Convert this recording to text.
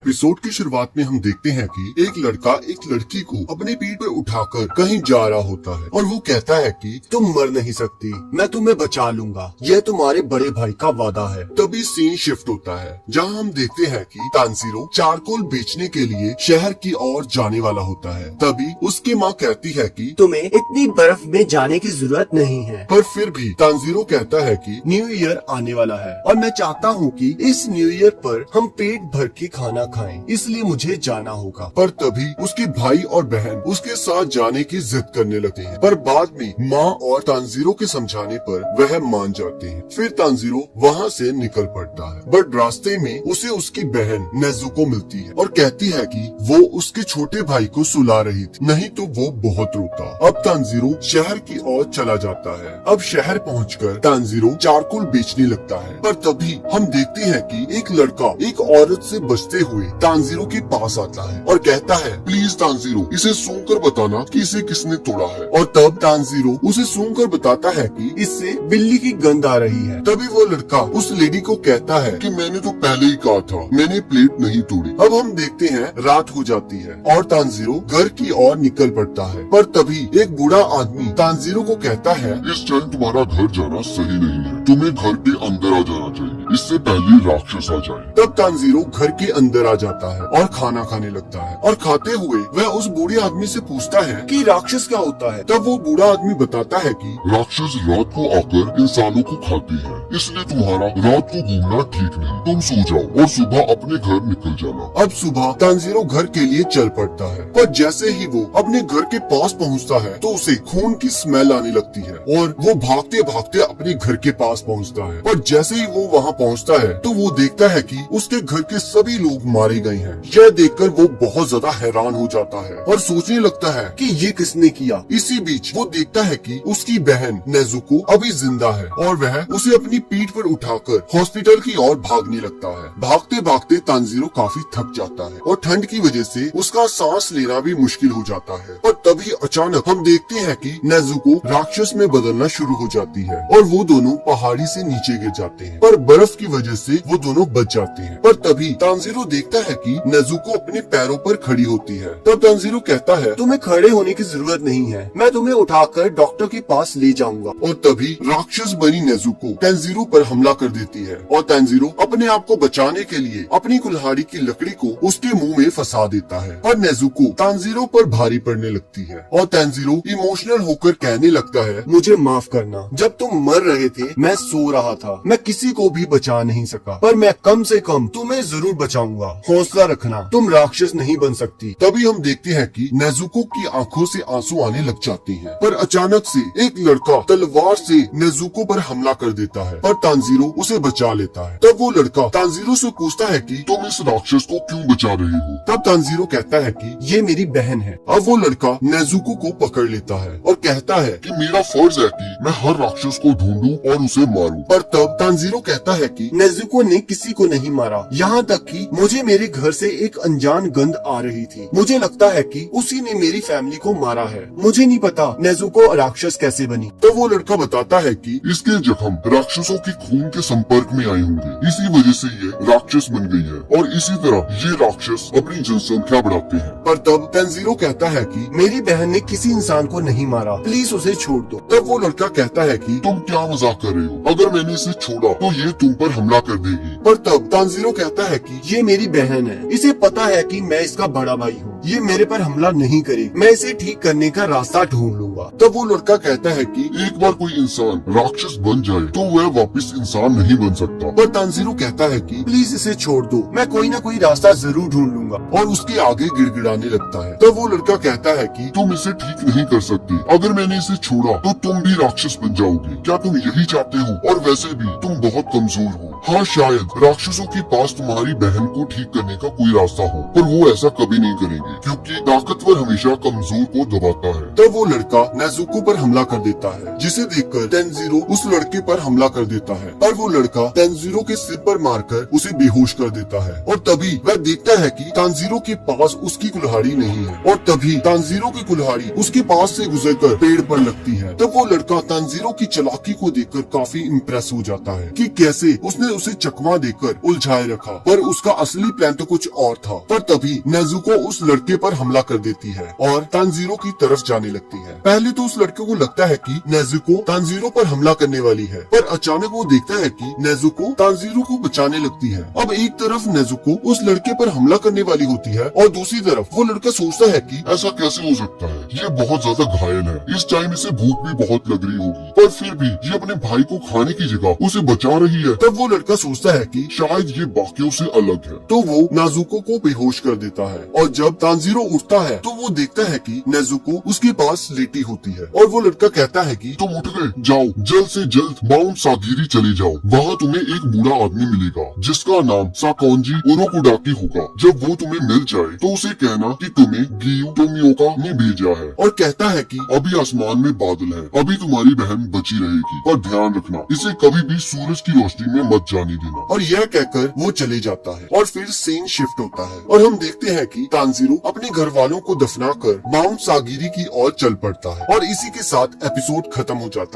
Episode की शुरुआत में हम देखते हैं कि एक लड़का एक लड़की को अपने पीठ पर उठाकर कहीं जा रहा होता है और वो कहता है कि तुम मर नहीं सकती, मैं तुम्हें बचा लूंगा, यह तुम्हारे बड़े भाई का वादा है। तभी सीन शिफ्ट होता है जहां हम देखते हैं कि तानजीरो चारकोल बेचने के लिए शहर की ओर जाने वाला होता है। तभी उसकी माँ कहती है कि तुम्हें इतनी बर्फ में जाने की जरूरत नहीं है। पर फिर भी तानजीरो कहता है कि न्यू ईयर आने वाला है और मैं चाहता हूँ कि इस न्यू ईयर पर हम पेट भर के खाना खाएं, इसलिए मुझे जाना होगा। पर तभी उसके भाई और बहन उसके साथ जाने की जिद करने लगते हैं, पर बाद में माँ और तानजीरो के समझाने पर वह मान जाते हैं। फिर तानजीरो वहाँ से निकल पड़ता है, बट रास्ते में उसे उसकी बहन नेजुको मिलती है और कहती है कि वो उसके छोटे भाई को सुला रही थी, नहीं तो वो बहुत रोता। अब तानजीरो शहर की ओर चला जाता है। अब शहर पहुंचकर तानजीरो चारकोल बेचने लगता है, पर तभी हम देखते हैं कि एक लड़का एक औरत से बचते हुए तानजीरो के पास आता है और कहता है, प्लीज तानजीरो, इसे सूंघकर बताना कि इसे किसने तोड़ा है। और तब तानजीरो उसे सूंघकर बताता है कि इससे बिल्ली की गंध आ रही है। तभी वो लड़का उस लेडी को कहता है कि मैंने तो पहले ही कहा था, मैंने प्लेट नहीं तोड़ी। अब हम देखते हैं रात हो जाती है और तानजीरो घर की ओर निकल पड़ता है, पर तभी एक बूढ़ा आदमी तानजीरो को कहता है, इस टाइम तुम्हारा घर जाना सही नहीं है, तुम्हें घर के अंदर आ जाना चाहिए, इससे पहले राक्षस आ जाए। तब तानजीरो घर के अंदर आ जाता है और खाना खाने लगता है और खाते हुए वह उस बूढ़े आदमी से पूछता है कि राक्षस क्या होता है। तब वो बूढ़ा आदमी बताता है कि राक्षस रात को आकर इंसानों को खाते हैं, इसलिए तुम्हारा रात को घूमना ठीक नहीं। तुम सो जाओ और सुबह अपने घर निकल जाना। अब सुबह तानजीरो घर के लिए चल पड़ता है, पर जैसे ही वो अपने घर के पास पहुंचता है तो उसे खून की स्मेल आने लगती है और वो भागते भागते अपने घर के पास पहुंचता है। पर जैसे ही वो वहां पहुंचता है तो वो देखता है कि उसके घर के सभी लोग मारे गए हैं। यह देखकर वो बहुत ज्यादा हैरान हो जाता है और सोचने लगता है कि ये किसने किया। इसी बीच वो देखता है कि उसकी बहन नेजुको अभी जिंदा है और वह उसे अपनी पीठ पर उठाकर हॉस्पिटल की ओर भागने लगता है। भागते भागते तानजीरो काफी थक जाता है और ठंड की वजह से उसका सांस लेना भी मुश्किल हो जाता है। और तभी अचानक हम देखते हैं कि नेजुको राक्षस में बदलना शुरू हो जाती है और वो दोनों पहाड़ी से नीचे गिर जाते हैं, पर बर्फ की वजह से वो दोनों बच जाते हैं। पर तभी तानजीरो देखता है कि नेजुको अपने पैरों पर खड़ी होती है। तब तानजीरो कहता है, तुम्हें खड़े होने की जरूरत नहीं है, मैं तुम्हें उठाकर डॉक्टर के पास ले जाऊंगा। और तभी राक्षस बनी नेजुको तानजीरो पर हमला कर देती है और तानजीरो अपने आप को बचाने के लिए अपनी कुल्हाड़ी की लकड़ी को उसके मुंह में फंसा देता है। पर नेजुको तानजीरो पर भारी पड़ने लगती है और तानजीरो इमोशनल होकर कहने लगता है, मुझे माफ करना, जब तुम मर रहे थे मैं सो रहा था, मैं किसी को भी बचा नहीं सका, पर मैं कम से कम तुम्हें जरूर बचाऊंगा। हौसला रखना, तुम राक्षस नहीं बन सकती। तभी हम देखते हैं कि नेजुको की आंखों से आंसू आने लग जाते हैं, पर अचानक से एक लड़का तलवार से नेजुको पर हमला कर देता है, पर तानजीरो उसे बचा लेता है। तब वो लड़का तानजीरो से पूछता है कि तुम इस राक्षस को क्यों बचा रही हो? तब तानजीरो कहता है कि ये मेरी बहन है। अब वो लड़का नेजुको को पकड़ लेता है और कहता है कि मेरा फर्ज है कि मैं हर राक्षस को ढूंढूं और उसे मारूं। पर तब तानजीरो कहता है कि नेजुको ने किसी को नहीं मारा, यहाँ तक कि मुझे मेरे घर से एक अनजान गंध आ रही थी। मुझे लगता है कि उसी ने मेरी फैमिली को मारा है। मुझे नहीं पता नेजुको राक्षस कैसे बनी। तो वो लड़का बताता है कि इसके जख्म राक्षसों के खून के संपर्क में आए होंगे, इसी वजह से ये राक्षस बन गई है और इसी तरह ये राक्षस अपनी जनसंख्या बढ़ाते हैं। पर तब तानजीरो कहता है कि मेरी बहन ने किसी इंसान को नहीं मारा, प्लीज उसे छोड़ दो। तब वो लड़का कहता है कि तुम क्या मजाक कर रहे हो? अगर मैंने इसे छोड़ा तो ये तुम पर हमला कर देगी। पर तब तानजीरो कहता है कि ये मेरी बहन है, इसे पता है कि मैं इसका बड़ा भाई हूँ, ये मेरे पर हमला नहीं करेगी, मैं इसे ठीक करने का रास्ता ढूंढ लूंगा। तब वो लड़का कहता है कि एक बार कोई इंसान राक्षस बन जाए तो वह वापस इंसान नहीं बन सकता। पर तानजीरो कहता है कि प्लीज इसे छोड़ दो, मैं कोई ना कोई रास्ता जरूर ढूंढ लूंगा। और उसके आगे गिड़गिड़ाने लगता है। तब वो लड़का कहता है कि तुम इसे ठीक नहीं कर सकती, अगर मैंने इसे छोड़ा तो तुम भी राक्षस बन जाओगी। क्या तुम यही चाहते हो? और वैसे भी तुम बहुत कमजोर हो। हाँ, शायद राक्षसों के पास तुम्हारी बहन को ठीक करने का कोई रास्ता हो, पर वो ऐसा कभी नहीं करेंगे क्योंकि ताकतवर हमेशा कमजोर को दबाता है। तब वो लड़का नेजुको पर हमला कर देता है, जिसे देखकर तानजीरो उस लड़के पर हमला कर देता है। पर वो लड़का तानजीरो के सिर पर मारकर उसे बेहोश कर देता है और तभी वह देखता है कि तानजीरो के पास उसकी कुल्हाड़ी नहीं है और तभी तानजीरो की कुल्हाड़ी उसके पास से गुजरकर पेड़ पर लगती है। तब वो लड़का तानजीरो की चालाकी को देखकर काफी इम्प्रेस हो जाता है कि कैसे उसने उसे चकमा देकर उलझाए रखा, पर उसका असली प्लान तो कुछ और था। पर तभी नेजुको उस लड़के पर हमला कर देती है और तांजीरो की तरफ जाने लगती है। पहले तो उस लड़के को लगता है कि नेजुको तांजीरो पर हमला करने वाली है, पर अचानक वो देखता है कि नेजुको तांजीरो को बचाने लगती है। अब एक तरफ नेजुको उस लड़के पर हमला करने वाली होती है और दूसरी तरफ वो लड़का सोचता है कि ऐसा कैसे हो सकता है, ये बहुत ज्यादा घायल है, इस टाइम इसे भूख भी बहुत लग रही होगी, पर फिर भी ये अपने भाई को खाने की जगह उसे बचा रही है। तब वो लड़का सोचता है कि शायद ये बाकियों से अलग है। तो वो नाजुको को बेहोश कर देता है और जब तांजीरो उठता है तो वो देखता है कि नेजुको उसके पास लेटी होती है और वो लड़का कहता है कि तुम उठ गए, जाओ जल्द से जल्द माउंट सागिरी चले जाओ, वहाँ तुम्हें एक बूढ़ा आदमी मिलेगा जिसका नाम साकोंजी उरोकुडाकी होगा। जब वो तुम्हें मिल जाए तो उसे कहना कि तुम्हें गियू टोमियोका ने भेजा है और कहता है कि अभी आसमान में बादल है, अभी तुम्हारी बहन बची रहेगी, पर ध्यान रखना इसे कभी भी सूरज की रोशनी में मत जाने देना। और यह कहकर वो चले जाता है और फिर सीन शिफ्ट होता है और हम देखते हैं कि तांजीरो अपने घर वालों को दफनाकर माउंट सागिरी की ओर चल पड़ता है और इसी के साथ एपिसोड खत्म हो जाता है।